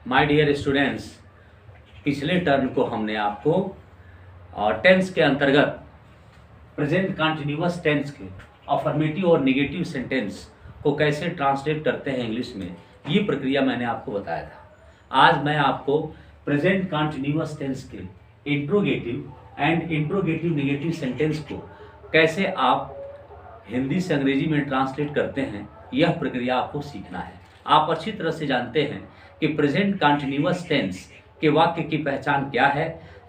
My dear students, पिछले term को हमने आपको टेंस के अंतर्गत प्रेजेंट कंटिन्यूअस टेंस के अफर्मेटिव और नेगेटिव सेंटेंस को कैसे ट्रांसलेट करते हैं इंग्लिश में, ये प्रक्रिया मैंने आपको बताया था। आज मैं आपको प्रेजेंट कंटिन्यूअस टेंस के interrogative and interrogative negative sentence को कैसे आप हिंदी से अंग्रेजी में ट्रांसलेट करते हैं, यह प्रक्रिया आपको सीखना है। आप अच्छी तरह से जानते हैं कि प्रेजेंट कंटिन्यूअस टेंस के वाक्य की पहचान क्या है।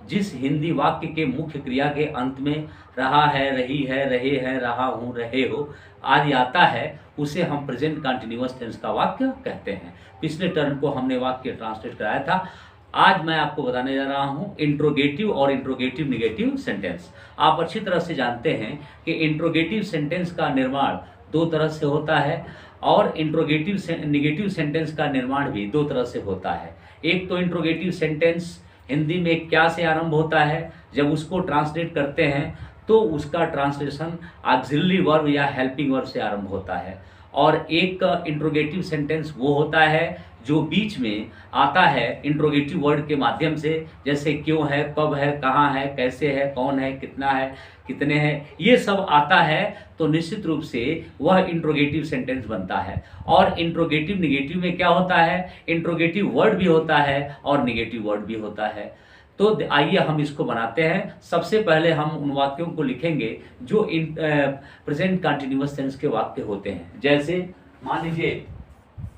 जिस हिंदी वाक्य के मुख्य क्रिया के अंत में रहा है, रही है, रहे हैं, रहा हूँ, रहे हो आदि आता है, उसे हम प्रेजेंट कंटिन्यूअस टेंस का वाक्य कहते हैं। पिछले टर्म को हमने वाक्य ट्रांसलेट कराया था। आज मैं आपको बताने जा रहा हूँ इंट्रोगेटिव और इंट्रोगेटिव नेगेटिव सेंटेंस। आप अच्छी तरह से जानते हैं कि इंट्रोगेटिव सेंटेंस का निर्माण दो तरह से होता है और इंट्रोगेटिव नेगेटिव सेंटेंस का निर्माण भी दो तरह से होता है। एक तो इंट्रोगेटिव सेंटेंस हिंदी में क्या से आरंभ होता है, जब उसको ट्रांसलेट करते हैं तो उसका ट्रांसलेशन ऑक्सिलरी वर्ब या हेल्पिंग वर्ब से आरंभ होता है। और एक इंट्रोगेटिव सेंटेंस वो होता है जो बीच में आता है इंट्रोगेटिव वर्ड के माध्यम से, जैसे क्यों है, कब है, कहाँ है, कैसे है, कौन है, कितना है, कितने हैं, ये सब आता है तो निश्चित रूप से वह इंट्रोगेटिव सेंटेंस बनता है। और इंट्रोगेटिव नेगेटिव में क्या होता है, इंट्रोगेटिव वर्ड भी होता है और नेगेटिव वर्ड भी होता है। तो आइए हम इसको बनाते हैं। सबसे पहले हम उन वाक्यों को लिखेंगे जो प्रेजेंट कंटिन्यूअस टेंस के वाक्य होते हैं। जैसे मान लीजिए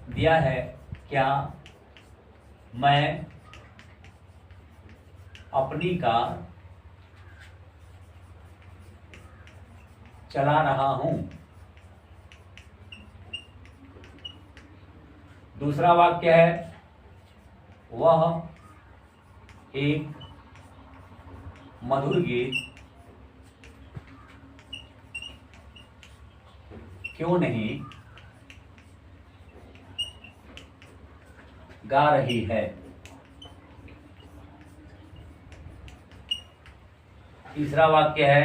दिया है, क्या मैं अपनी कार चला रहा हूं। दूसरा वाक्य है, वह एक मधुर गीत क्यों नहीं गा रही है। तीसरा वाक्य है,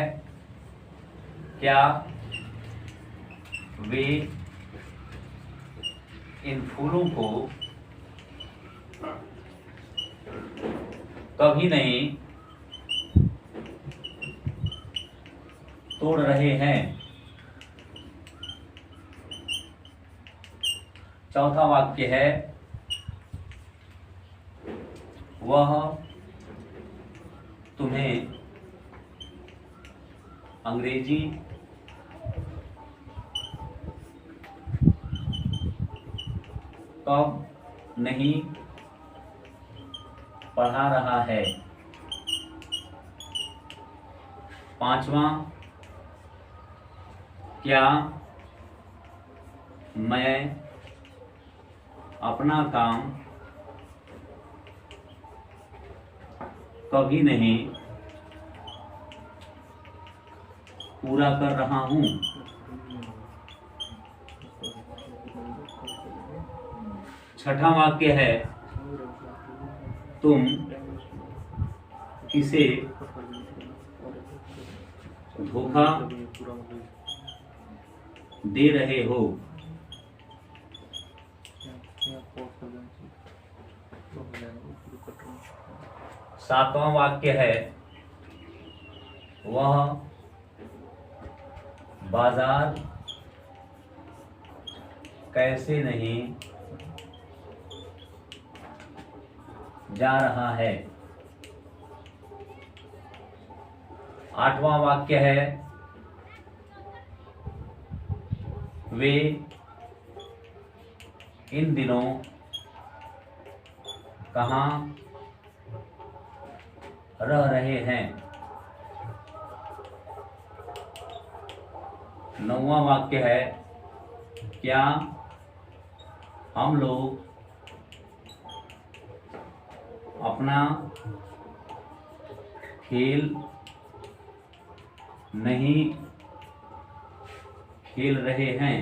क्या वे इन फूलों को कभी नहीं तोड़ रहे हैं। चौथा वाक्य है, वह तुम्हें अंग्रेजी कब नहीं पढ़ा रहा है। पांचवा, क्या मैं अपना काम कभी नहीं पूरा कर रहा हूं। छठा वाक्य है, तुम किसे धोखा दे रहे हो। सातवां वाक्य है, वह बाजार कैसे नहीं जा रहा है। आठवां वाक्य है, वे इन दिनों कहाँ रह रहे हैं। नौवां वाक्य है, क्या हम लोग अपना खेल नहीं खेल रहे हैं।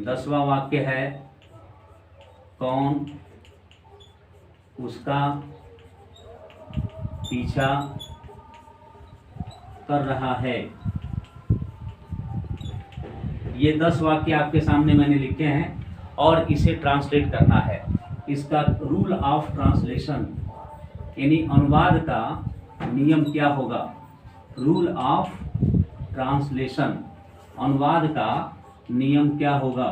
10वां वाक्य है, कौन उसका पीछा कर रहा है। ये 10 वाक्य आपके सामने मैंने लिखे हैं और इसे ट्रांसलेट करना है। इसका रूल ऑफ ट्रांसलेशन यानी अनुवाद का नियम क्या होगा। रूल ऑफ ट्रांसलेशन, अनुवाद का नियम क्या होगा।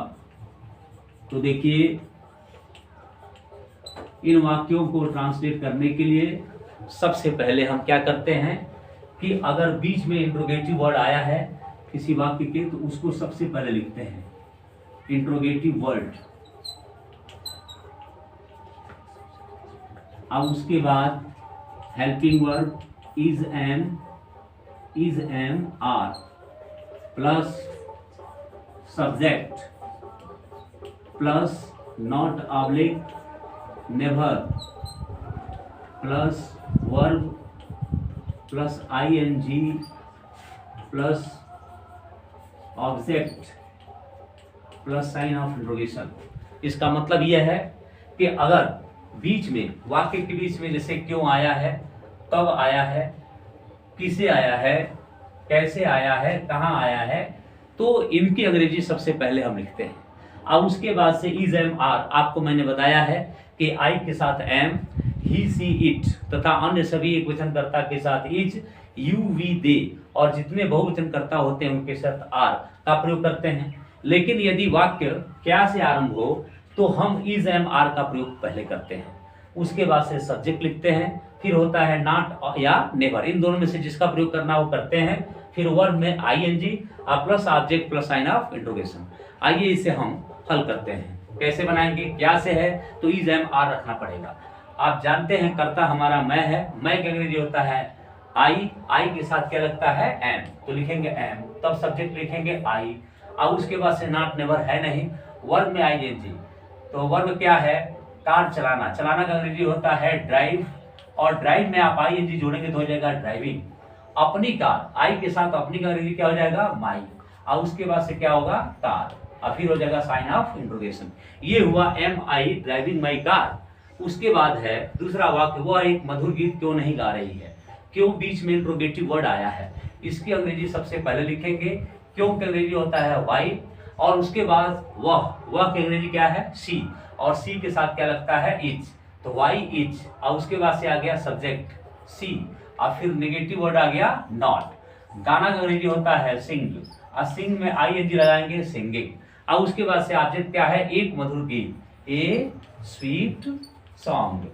तो देखिए, इन वाक्यों को ट्रांसलेट करने के लिए सबसे पहले हम क्या करते हैं कि अगर बीच में इंट्रोगेटिव वर्ड आया है किसी वाक्य के, तो उसको सबसे पहले लिखते हैं इंट्रोगेटिव वर्ड। अब उसके बाद helping verb is am are plus subject plus not oblique never plus verb plus ing plus object plus sign of interrogation. इसका मतलब यह है कि अगर बीच में, वाक्य के बीच में जैसे क्यों आया है, कब आया है, किसे आया है, कैसे आया है, कहाँ आया है, तो इनकी अंग्रेजी सबसे पहले हम लिखते हैं। अब उसके बाद से इज एम आर, आपको मैंने बताया है कि आई के साथ एम, ही सी इट तथा अन्य सभी एक वचनकर्ता के साथ इज, यू वी दे और जितने बहुवचनकर्ता होते हैं उनके साथ आर का प्रयोग करते हैं। लेकिन यदि वाक्य क्या से आरंभ हो तो हम इज एम आर का प्रयोग पहले करते हैं, उसके बाद से सब्जेक्ट लिखते हैं, फिर होता है नॉट या नेवर, इन दोनों में से जिसका प्रयोग करना वो करते हैं, फिर वर्ब में ing plus object plus sign of interrogation. आइए इसे हम हल करते हैं। कैसे बनाएंगे, क्या से है तो इज एम आर रखना पड़ेगा। आप जानते हैं कर्ता हमारा मैं है, मैं का अंग्रेजी होता है आई, आई के साथ क्या लगता है एम, तो लिखेंगे एम, तब सब्जेक्ट लिखेंगे आई, अब उसके बाद से नॉट नेवर है नहीं, वर्ब में आईएनजी, तो वर्ब क्या है कार चलाना, चलाना का अंग्रेजी होता है ड्राइव, और ड्राइव में आप आईएनजी जोड़ेंगे तो हो जाएगा ड्राइविंग। अपनी कार, आई के साथ अपनी का अंग्रेजी क्या हो जाएगा माई, और उसके बाद से क्या होगा कार, और फिर हो जाएगा साइन ऑफ इंट्रोगेशन। ये हुआ am I driving my car. उसके बाद है दूसरा वाक्य, वो एक मधुर गीत क्यों नहीं गा रही है, क्यों बीच में इंट्रोगेटिव वर्ड आया है, इसकी अंग्रेजी सबसे पहले लिखेंगे, क्यों का अंग्रेजी होता है वाई, और उसके बाद वह की अंग्रेजी क्या है सी, और सी के साथ क्या लगता है इज, तो वाई इज, और उसके बाद से आ गया सब्जेक्ट सी, और फिर नेगेटिव वर्ड आ गया नॉट। गाना का अंग्रेजी होता है सिंग, और सिंग में आईएनजी लगाएंगे सिंगिंग, और उसके बाद से ऑब्जेक्ट क्या है एक मधुर गीत, ए स्वीट सॉन्ग।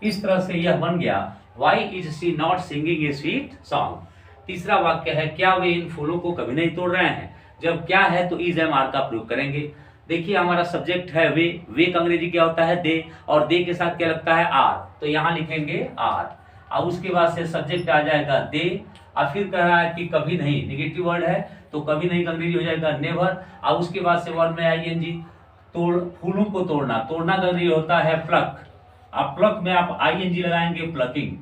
इस तरह से यह बन गया why is she not singing a sweet song. तीसरा वाक्य है, क्या वे इन फूलों को कभी नहीं तोड़ रहे हैं, जब क्या है तो इज एम आर का प्रयोग करेंगे। देखिए हमारा सब्जेक्ट है वे का अंग्रेजी क्या होता है दे, और दे के साथ क्या लगता है आर, तो यहाँ लिखेंगे आर, और उसके बाद से सब्जेक्ट आ जाएगा दे, और फिर कह रहा है कि कभी नहीं, नेगेटिव वर्ड है तो कभी नहीं का अंग्रेजी हो जाएगा नेवर, और उसके बाद से वर्ड में आईएनजी, तोड़, फूलों को तोड़ना, तोड़ना का अंग्रेजी होता है प्लक, अब प्लक में आप आईएनजी लगाएंगे plucking,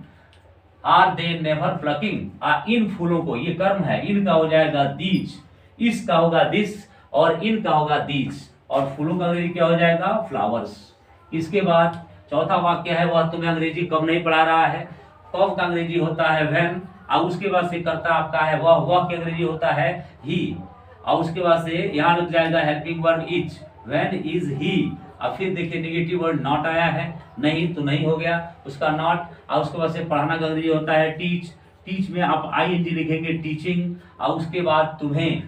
are they never plucking. इन फूलों को, ये कर्म है, इनका हो जाएगा दीज, इसका होगा दिस, और इनका होगा दीज, और फूलों का अंग्रेजी क्या हो जाएगा फ्लावर्स। इसके बाद चौथा वाक्य है, वह तुम्हें अंग्रेजी कब नहीं पढ़ा रहा है, कब का अंग्रेजी होता है व्हेन, और उसके बाद से कर्ता आपका है वह के अंग्रेजी होता है ही, और उसके बाद से यहाँ लग जाएगा helping verb is, when is he, अब फिर देखिए नेगेटिव वर्ड नॉट आया है, नहीं तो नहीं हो गया उसका नॉट, और उसके बाद से पढ़ाना का अंग्रेजी होता है टीच, टीच में आप आईएनजी लिखेंगे टीचिंग, और उसके बाद तुम्हें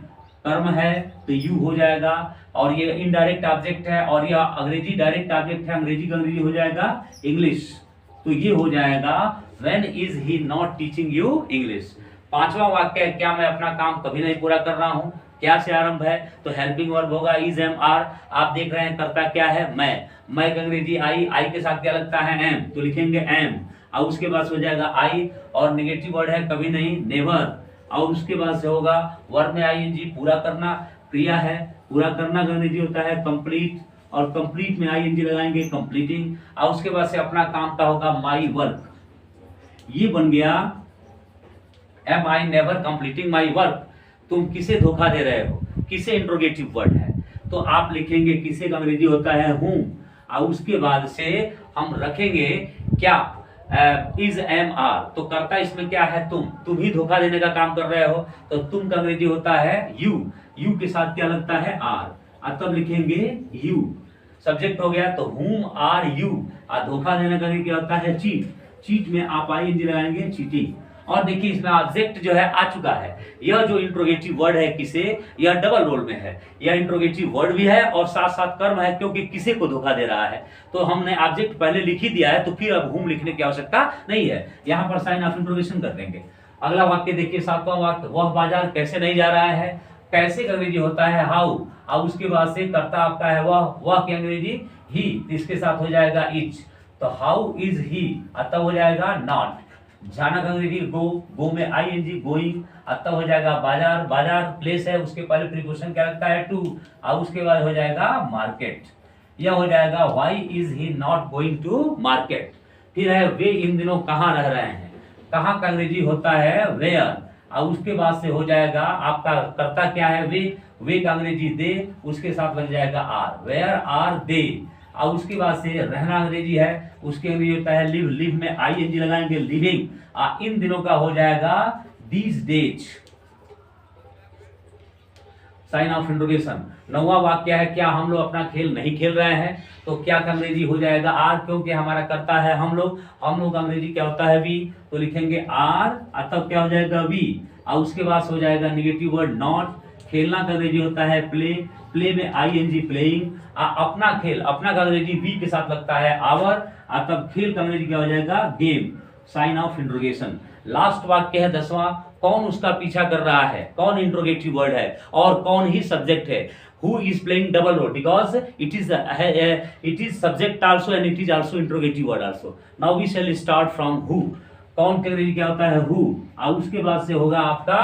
कर्म है तो यू हो जाएगा, और ये इनडायरेक्ट ऑब्जेक्ट है, और यह अंग्रेजी डायरेक्ट ऑब्जेक्ट है, अंग्रेजी का अंग्रेजी हो जाएगा इंग्लिश, तो ये हो जाएगा when is he not teaching you English. पांचवा वाक्य है, क्या मैं अपना काम कभी नहीं पूरा कर रहा हूँ, क्या से आरंभ है तो हेल्पिंग वर्ब होगा इज एम आर, आप देख रहे हैं करता क्या है मैं का अंग्रेजी आई, आई के साथ क्या लगता है एम, तो लिखेंगे एम, और उसके बाद हो जाएगा आई, और नेगेटिव वर्ड है कभी नहीं नेवर, और उसके बाद से होगा वर्ब में आईएनजी पूरा करना, क्रिया है, पूरा करना का अंग्रेजी होता है कंप्लीट, और कंप्लीट में आईएनजी लगाएंगे कंप्लीटिंग, और उसके बाद से अपना काम का होगा माई वर्क। ये बन गया am I never completing my work. तुम किसे धोखा दे रहे हो, किसे इंट्रोगेटिव वर्ड है, तो आप लिखेंगे किसे का अंग्रेजी होता है हूं, और उसके बाद से हम रखेंगे क्या इज एम आर, तो कर्ता इसमें क्या है? तुम ही धोखा देने का काम कर रहे हो, तो तुम का अंग्रेजी होता है यू, यू के साथ क्या लगता है? आर, तब लिखेंगे यू। सब्जेक्ट हो गया, तो हुम आर यू, धोखा देने का क्या होता है? चीट, चीट में आप आईएनजी लगाएंगे, चीटिंग। और देखिए इसमें ऑब्जेक्ट जो है आ चुका है। यह जो इंट्रोगेटिव वर्ड है किसे, यह डबल रोल में है, यह इंट्रोगेटिव वर्ड भी है और साथ साथ कर्म है, क्योंकि किसे को धोखा दे रहा है। तो हमने ऑब्जेक्ट पहले लिख ही दिया है, तो फिर अब हुम लिखने की आवश्यकता नहीं है, यहाँ पर साइन ऑफ इंट्रोगेशन कर देंगे। अगला वाक्य देखिए, 7वां वाक्य, वह बाजार कैसे नहीं जा रहा है? कैसे का अंग्रेजी होता है हाउ, और उसके बाद से कर्ता आपका है वह की अंग्रेजी ही, इसके साथ हो जाएगा इज, तो हाउ इज ही, तब हो जाएगा नॉट। जाना का अंग्रेजी गो, गो में आईएनजी गोइंग, तब हो जाएगा बाजार, बाजार प्लेस है, उसके पहले प्रीपोजिशन क्या लगता है? टू, और उसके बाद हो जाएगा मार्केट। यह हो जाएगा why is he not going to market. फिर है वे इन दिनों कहाँ रह रहे हैं? कहाँ का अंग्रेजी होता है वेयर, और उसके बाद से हो जाएगा आपका कर्ता क्या है? वे का अंग्रेजी दे, उसके साथ लग जाएगा आर, वेयर आर दे, और उसके बाद से रहना अंग्रेजी है, उसके अंग्रेजी होता है लिव, लिव में आईएनजी लगाएंगे लिविंग, इन दिनों का हो जाएगा these days. Sign of interrogation. 9वां वाक्य है, क्या हम लोग अपना खेल नहीं खेल रहे हैं? तो क्या का अंग्रेजी हो जाएगा आर, क्योंकि हमारा कर्ता है हम लोग का अंग्रेजी क्या होता है? वी, तो लिखेंगे आर, तब क्या हो जाएगा? वी, और उसके बाद हो जाएगा निगेटिव वर्ड नॉट। खेलना का अंग्रेजी होता है प्ले, प्ले में आईएनजी प्लेइंग, अपना खेल, अपना का अंग्रेजी वी के साथ लगता है आवर, तब खेल का अंग्रेजी क्या हो जाएगा? Game. Sign of interrogation. Last वाक्य है 10वां, कौन उसका पीछा कर रहा है? कौन इंट्रोगेटिव वर्ड है और कौन ही सब्जेक्ट है? Who is playing double role because it is subject also and it is also interrogative word also. Now we shall start from who. कौन के अंग्रेजी क्या होता है? who, और उसके बाद से होगा आपका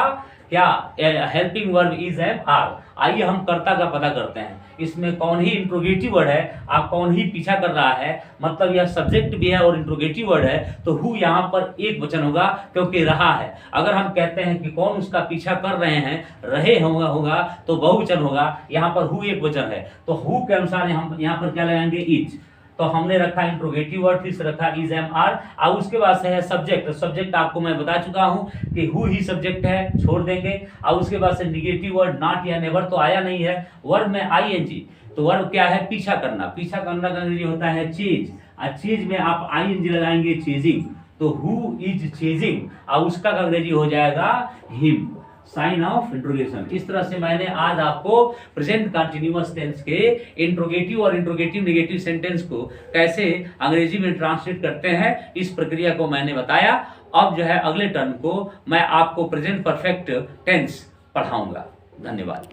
क्या? Helping verb is am are. आइए हम कर्ता का पता करते हैं। इसमें कौन ही इंट्रोगेटिव वर्ड है, आप कौन ही पीछा कर रहा है, मतलब यह सब्जेक्ट भी है और इंट्रोगेटिव वर्ड है, तो हु यहाँ पर एक वचन होगा क्योंकि रहा है। अगर हम कहते हैं कि कौन उसका पीछा कर रहे हैं, रहे होगा तो बहुवचन होगा, यहाँ पर हु एक वचन है, तो हु के अनुसार हम यहाँ पर क्या लगाएंगे? इज। तो हमने रखा इंट्रोगेटिव वर्ड, फिर से रखा इज एम आर, और उसके बाद से है सब्जेक्ट। सब्जेक्ट आपको मैं बता चुका हूं कि हु ही सब्जेक्ट है, छोड़ देंगे, और उसके बाद से निगेटिव वर्ड नॉट या नेवर तो आया नहीं है, वर्ब में आईएनजी, तो वर्ब क्या है? पीछा करना। पीछा करना का अंग्रेजी होता है चेज, और चेज में आप आईएनजी लगाएंगे चेजिंग, तो हु इज चेजिंग, और उसका अंग्रेजी हो जाएगा हिम। Sign of interrogation. इस तरह से मैंने आज आपको प्रेजेंट कंटीन्यूअस टेंस के इंट्रोगेटिव और इंट्रोगेटिव नेगेटिव सेंटेंस को कैसे अंग्रेजी में ट्रांसलेट करते हैं, इस प्रक्रिया को मैंने बताया। अब जो है अगले टर्म को मैं आपको प्रेजेंट परफेक्ट टेंस पढ़ाऊंगा। धन्यवाद।